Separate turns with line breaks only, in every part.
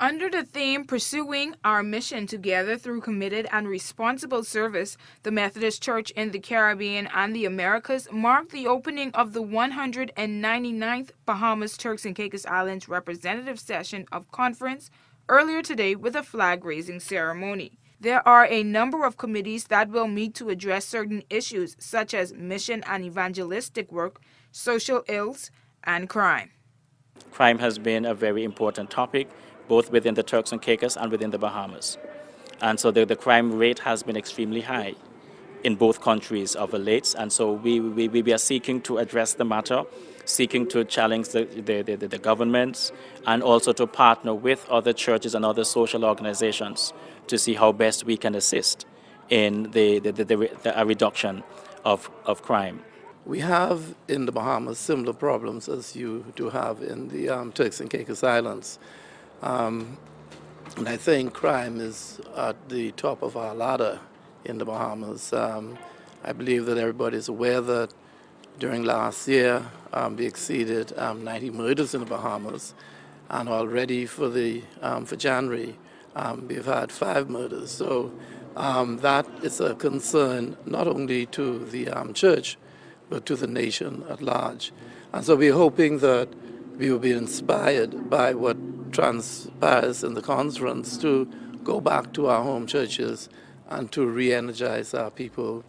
Under the theme, Pursuing Our Mission Together Through Committed and Responsible Service, the Methodist Church in the Caribbean and the Americas marked the opening of the 199th Bahamas, Turks and Caicos Islands Representative Session of Conference earlier today with a flag-raising ceremony. There are a number of committees that will meet to address certain issues such as mission and evangelistic work, social ills, and crime.
Crime has been a very important topic, both within the Turks and Caicos and within the Bahamas. And so the crime rate has been extremely high in both countries of late. And so we are seeking to address the matter, seeking to challenge the governments, and also to partner with other churches and other social organizations to see how best we can assist in a reduction of crime.
We have in the Bahamas similar problems as you do have in the Turks and Caicos Islands. And I think crime is at the top of our ladder in the Bahamas. I believe that everybody is aware that during last year we exceeded 90 murders in the Bahamas, and already for January we've had 5 murders. So that is a concern not only to the church, but to the nation at large. And so we're hoping that we will be inspired by what transpires in the conference to go back to our home churches and to re-energize our people,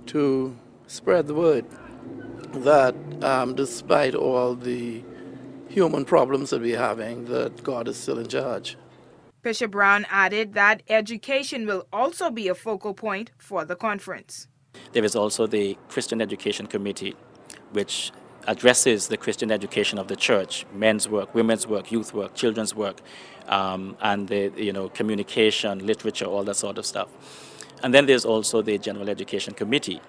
to spread the word that despite all the human problems that we're having, that God is still in charge.
Bishop Brown added that education will also be a focal point for the conference.
There is also the Christian Education Committee, which addresses the Christian education of the church, men's work, women's work, youth work, children's work, and the communication, literature, all that sort of stuff. And then there's also the General Education Committee,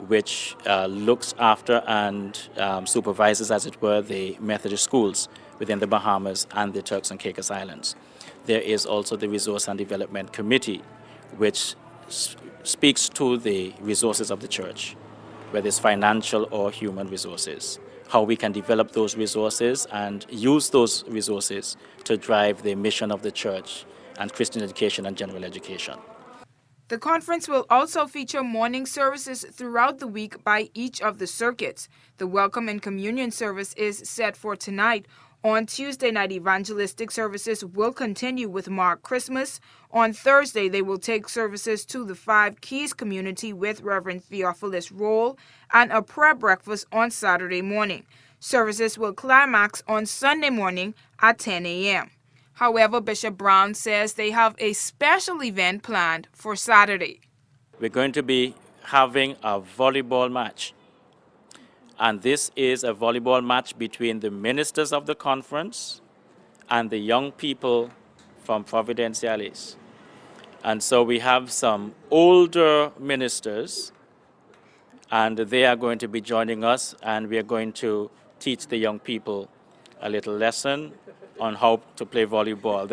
which looks after and supervises, as it were, the Methodist schools within the Bahamas and the Turks and Caicos Islands. There is also the Resource and Development Committee, which speaks to the resources of the church, whether it's financial or human resources, how we can develop those resources and use those resources to drive the mission of the church and Christian education and general education.
The conference will also feature morning services throughout the week by each of the circuits. The Welcome and Communion service is set for tonight. On Tuesday night, evangelistic services will continue with Mark Christmas. On Thursday, they will take services to the Five Keys community with Reverend Theophilus Roll and a prayer breakfast on Saturday morning. Services will climax on Sunday morning at 10 a.m. However, Bishop Brown says they have a special event planned for Saturday.
We're going to be having a volleyball match. And this is a volleyball match between the ministers of the conference and the young people from Providenciales. And so we have some older ministers, and they are going to be joining us, and we are going to teach the young people a little lesson on how to play volleyball.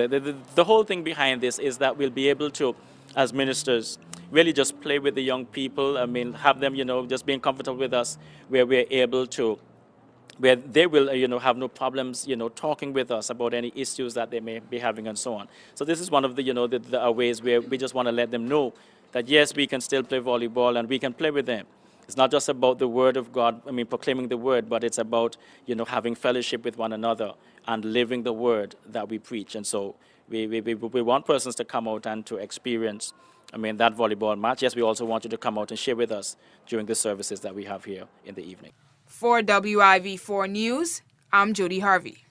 The whole thing behind this is that we'll be able to, as ministers, really just play with the young people. I mean, have them, just being comfortable with us, where we're able to, where they will, have no problems, talking with us about any issues that they may be having and so on. So this is one of the, the ways where we just want to let them know that, yes, we can still play volleyball and we can play with them. It's not just about the word of God, proclaiming the word, but it's about, having fellowship with one another and living the word that we preach. And so we want persons to come out and to experience that volleyball match. Yes, we also want you to come out and share with us during the services that we have here in the evening.
For WIV4 News, I'm Jody Harvey.